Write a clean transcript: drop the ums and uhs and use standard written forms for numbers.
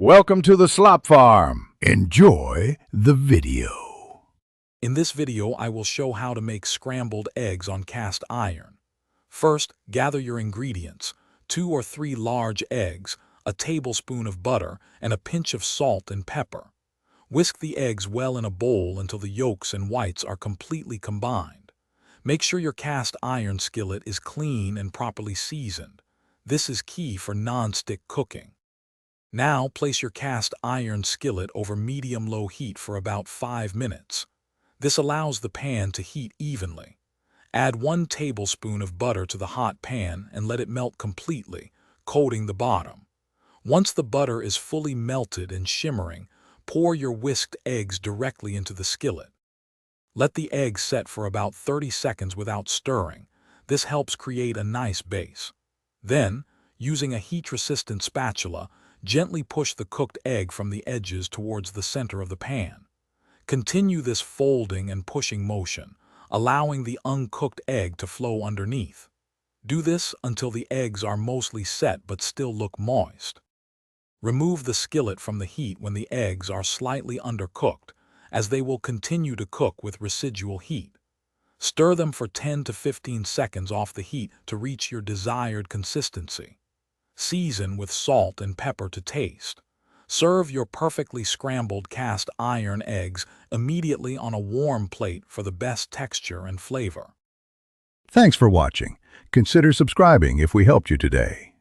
Welcome to the Slop Farm. Enjoy the video. In this video, I will show how to make scrambled eggs on cast iron. First, gather your ingredients: 2 or 3 large eggs, a tablespoon of butter, and a pinch of salt and pepper. Whisk the eggs well in a bowl until the yolks and whites are completely combined. Make sure your cast iron skillet is clean and properly seasoned. This is key for non-stick cooking. Now place your cast iron skillet over medium-low heat for about 5 minutes. This allows the pan to heat evenly. Add 1 tablespoon of butter to the hot pan and let it melt completely, coating the bottom. Once the butter is fully melted and shimmering, pour your whisked eggs directly into the skillet. Let the eggs set for about 30 seconds without stirring. This helps create a nice base. Then, using a heat-resistant spatula, gently push the cooked egg from the edges towards the center of the pan. Continue this folding and pushing motion, allowing the uncooked egg to flow underneath. Do this until the eggs are mostly set but still look moist. Remove the skillet from the heat when the eggs are slightly undercooked, as they will continue to cook with residual heat. Stir them for 10 to 15 seconds off the heat to reach your desired consistency. Season with salt and pepper to taste. Serve your perfectly scrambled cast iron eggs immediately on a warm plate for the best texture and flavor. Thanks for watching. Consider subscribing if we helped you today.